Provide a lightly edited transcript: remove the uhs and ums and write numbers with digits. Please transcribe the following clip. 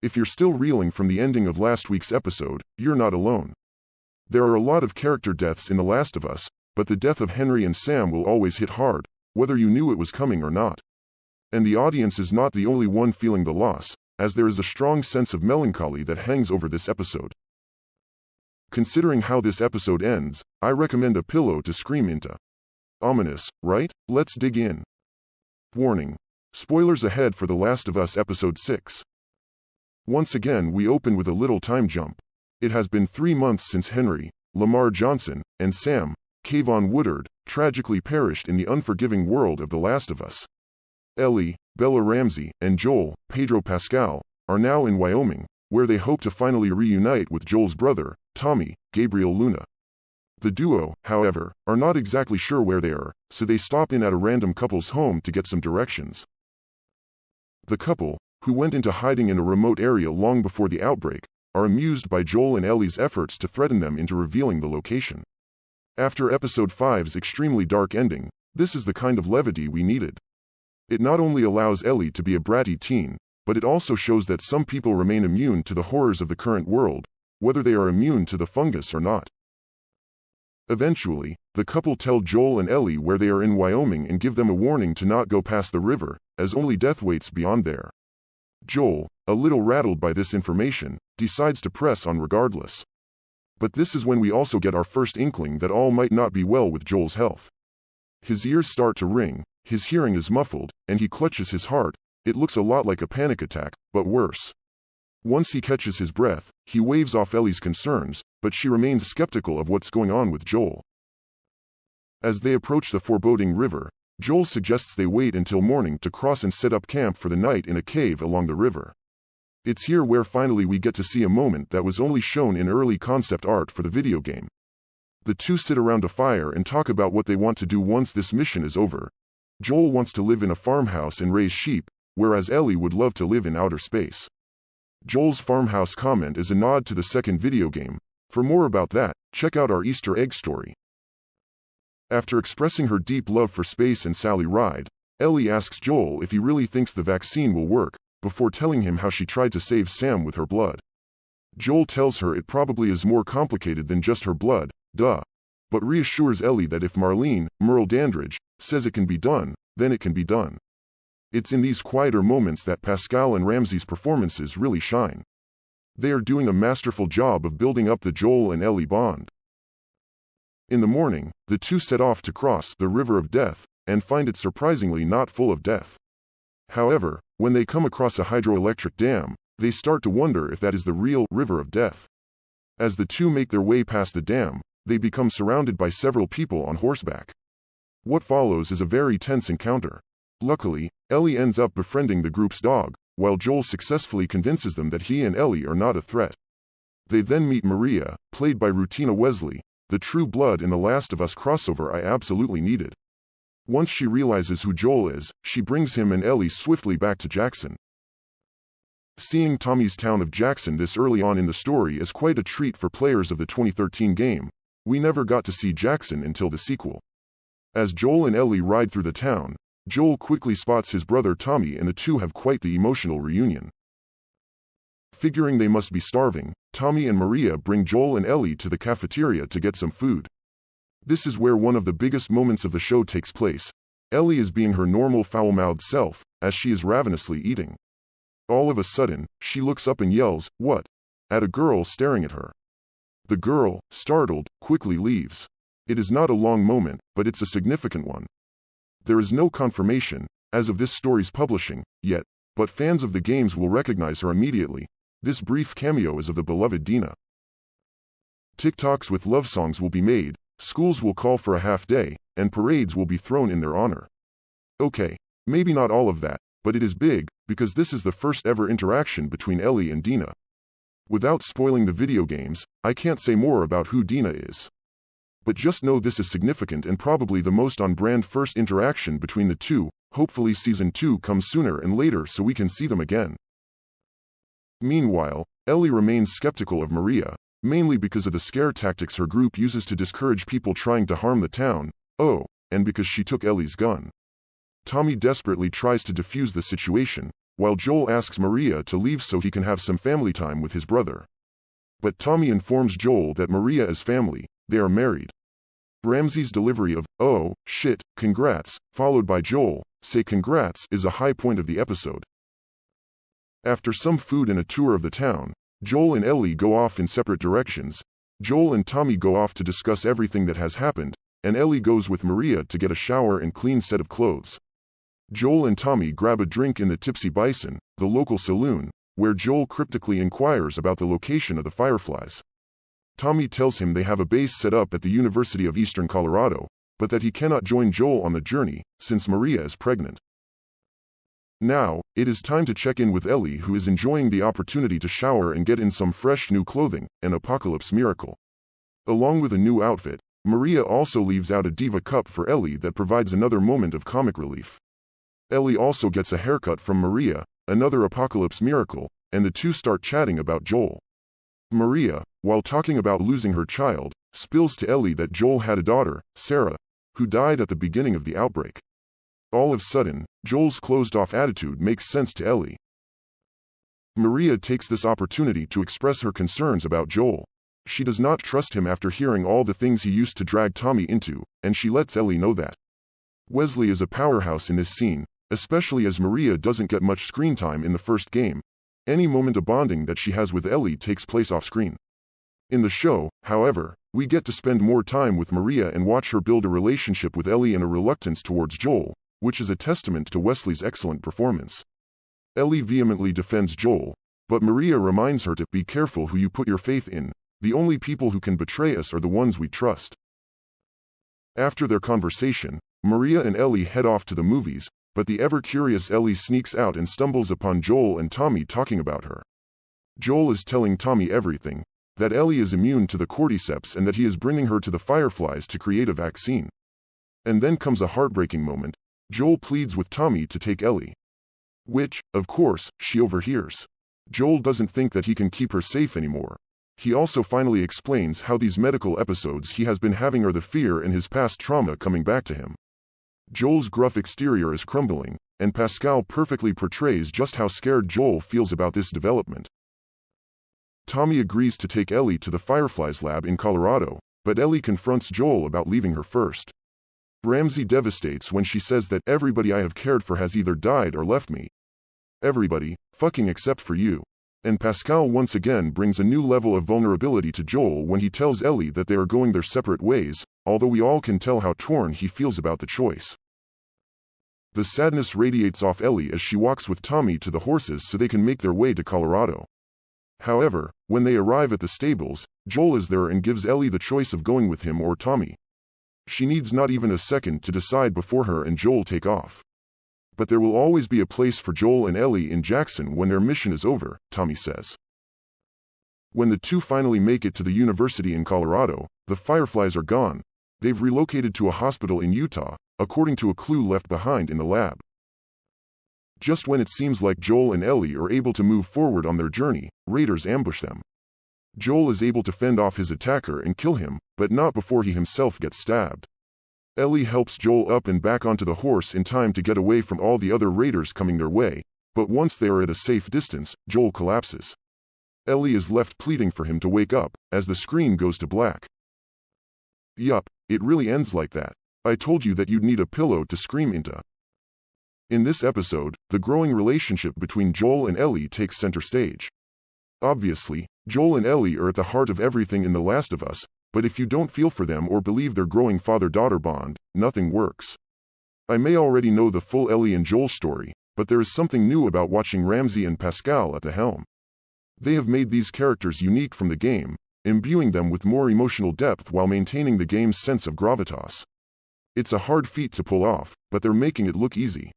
If you're still reeling from the ending of last week's episode, you're not alone. There are a lot of character deaths in The Last of Us, but the death of Henry and Sam will always hit hard, whether you knew it was coming or not. And the audience is not the only one feeling the loss, as there is a strong sense of melancholy that hangs over this episode. Considering how this episode ends, I recommend a pillow to scream into. Ominous, right? Let's dig in. Warning. Spoilers ahead for The Last of Us Episode 6. Once again we open with a little time jump. It has been 3 months since Henry, Lamar Johnson, and Sam, Kayvon Woodard, tragically perished in the unforgiving world of The Last of Us. Ellie, Bella Ramsey, and Joel, Pedro Pascal, are now in Wyoming, where they hope to finally reunite with Joel's brother, Tommy, Gabriel Luna. The duo, however, are not exactly sure where they are, so they stop in at a random couple's home to get some directions. The couple, who went into hiding in a remote area long before the outbreak, are amused by Joel and Ellie's efforts to threaten them into revealing the location. After Episode 5's extremely dark ending, this is the kind of levity we needed. It not only allows Ellie to be a bratty teen, but it also shows that some people remain immune to the horrors of the current world, whether they are immune to the fungus or not. Eventually, the couple tell Joel and Ellie where they are in Wyoming and give them a warning to not go past the river, as only death waits beyond there. Joel, a little rattled by this information, decides to press on regardless. But this is when we also get our first inkling that all might not be well with Joel's health. His ears start to ring, his hearing is muffled, and he clutches his heart. It looks a lot like a panic attack, but worse. Once he catches his breath, he waves off Ellie's concerns, but she remains skeptical of what's going on with Joel. As they approach the foreboding river, Joel suggests they wait until morning to cross and set up camp for the night in a cave along the river. It's here where finally we get to see a moment that was only shown in early concept art for the video game. The two sit around a fire and talk about what they want to do once this mission is over. Joel wants to live in a farmhouse and raise sheep, whereas Ellie would love to live in outer space. Joel's farmhouse comment is a nod to the second video game. For more about that, check out our Easter egg story. After expressing her deep love for space and Sally Ride, Ellie asks Joel if he really thinks the vaccine will work, before telling him how she tried to save Sam with her blood. Joel tells her it probably is more complicated than just her blood, duh, but reassures Ellie that if Marlene, Merle Dandridge, says it can be done, then it can be done. It's in these quieter moments that Pascal and Ramsey's performances really shine. They are doing a masterful job of building up the Joel and Ellie bond. In the morning, the two set off to cross the River of Death, and find it surprisingly not full of death. However, when they come across a hydroelectric dam, they start to wonder if that is the real River of Death. As the two make their way past the dam, they become surrounded by several people on horseback. What follows is a very tense encounter. Luckily, Ellie ends up befriending the group's dog, while Joel successfully convinces them that he and Ellie are not a threat. They then meet Maria, played by Rutina Wesley, the true blood in The Last of Us crossover I absolutely needed. Once she realizes who Joel is, she brings him and Ellie swiftly back to Jackson. Seeing Tommy's town of Jackson this early on in the story is quite a treat for players of the 2013 game. We never got to see Jackson until the sequel. As Joel and Ellie ride through the town, Joel quickly spots his brother Tommy and the two have quite the emotional reunion. Figuring they must be starving, Tommy and Maria bring Joel and Ellie to the cafeteria to get some food. This is where one of the biggest moments of the show takes place. Ellie is being her normal foul-mouthed self, as she is ravenously eating. All of a sudden, she looks up and yells, "What?" at a girl staring at her. The girl, startled, quickly leaves. It is not a long moment, but it's a significant one. There is no confirmation, as of this story's publishing, yet, but fans of the games will recognize her immediately. This brief cameo is of the beloved Dina. TikToks with love songs will be made, schools will call for a half day, and parades will be thrown in their honor. Okay, maybe not all of that, but it is big, because this is the first ever interaction between Ellie and Dina. Without spoiling the video games, I can't say more about who Dina is. But just know this is significant and probably the most on-brand first interaction between the two. Hopefully Season 2 comes sooner and later so we can see them again. Meanwhile, Ellie remains skeptical of Maria, mainly because of the scare tactics her group uses to discourage people trying to harm the town, and because she took Ellie's gun. Tommy desperately tries to defuse the situation, while Joel asks Maria to leave so he can have some family time with his brother. But Tommy informs Joel that Maria is family, they are married. Ramsey's delivery of, "Oh, shit, congrats," followed by Joel, "Say congrats," is a high point of the episode. After some food and a tour of the town, Joel and Ellie go off in separate directions. Joel and Tommy go off to discuss everything that has happened, and Ellie goes with Maria to get a shower and clean set of clothes. Joel and Tommy grab a drink in the Tipsy Bison, the local saloon, where Joel cryptically inquires about the location of the Fireflies. Tommy tells him they have a base set up at the University of Eastern Colorado, but that he cannot join Joel on the journey, since Maria is pregnant. Now, it is time to check in with Ellie, who is enjoying the opportunity to shower and get in some fresh new clothing, an apocalypse miracle. Along with a new outfit, Maria also leaves out a diva cup for Ellie that provides another moment of comic relief. Ellie also gets a haircut from Maria, another apocalypse miracle, and the two start chatting about Joel. Maria, while talking about losing her child, spills to Ellie that Joel had a daughter, Sarah, who died at the beginning of the outbreak. All of a sudden, Joel's closed-off attitude makes sense to Ellie. Maria takes this opportunity to express her concerns about Joel. She does not trust him after hearing all the things he used to drag Tommy into, and she lets Ellie know that. Wesley is a powerhouse in this scene, especially as Maria doesn't get much screen time in the first game. Any moment of bonding that she has with Ellie takes place off-screen. In the show, however, we get to spend more time with Maria and watch her build a relationship with Ellie and a reluctance towards Joel, which is a testament to Wesley's excellent performance. Ellie vehemently defends Joel, but Maria reminds her to be careful who you put your faith in. The only people who can betray us are the ones we trust. After their conversation, Maria and Ellie head off to the movies, but the ever-curious Ellie sneaks out and stumbles upon Joel and Tommy talking about her. Joel is telling Tommy everything, that Ellie is immune to the cordyceps and that he is bringing her to the Fireflies to create a vaccine. And then comes a heartbreaking moment. Joel pleads with Tommy to take Ellie. Which, of course, she overhears. Joel doesn't think that he can keep her safe anymore. He also finally explains how these medical episodes he has been having are the fear and his past trauma coming back to him. Joel's gruff exterior is crumbling, and Pascal perfectly portrays just how scared Joel feels about this development. Tommy agrees to take Ellie to the Fireflies lab in Colorado, but Ellie confronts Joel about leaving her first. Ramsey devastates when she says that everybody I have cared for has either died or left me. Everybody, fucking except for you. And Pascal once again brings a new level of vulnerability to Joel when he tells Ellie that they are going their separate ways, although we all can tell how torn he feels about the choice. The sadness radiates off Ellie as she walks with Tommy to the horses so they can make their way to Colorado. However, when they arrive at the stables, Joel is there and gives Ellie the choice of going with him or Tommy. She needs not even a second to decide before her and Joel take off. But there will always be a place for Joel and Ellie in Jackson when their mission is over, Tommy says. When the two finally make it to the university in Colorado, the Fireflies are gone. They've relocated to a hospital in Utah, according to a clue left behind in the lab. Just when it seems like Joel and Ellie are able to move forward on their journey, raiders ambush them. Joel is able to fend off his attacker and kill him, but not before he himself gets stabbed. Ellie helps Joel up and back onto the horse in time to get away from all the other raiders coming their way, but once they are at a safe distance, Joel collapses. Ellie is left pleading for him to wake up, as the screen goes to black. Yup, it really ends like that. I told you that you'd need a pillow to scream into. In this episode, the growing relationship between Joel and Ellie takes center stage. Obviously, Joel and Ellie are at the heart of everything in The Last of Us, but if you don't feel for them or believe their growing father-daughter bond, nothing works. I may already know the full Ellie and Joel story, but there is something new about watching Ramsey and Pascal at the helm. They have made these characters unique from the game, imbuing them with more emotional depth while maintaining the game's sense of gravitas. It's a hard feat to pull off, but they're making it look easy.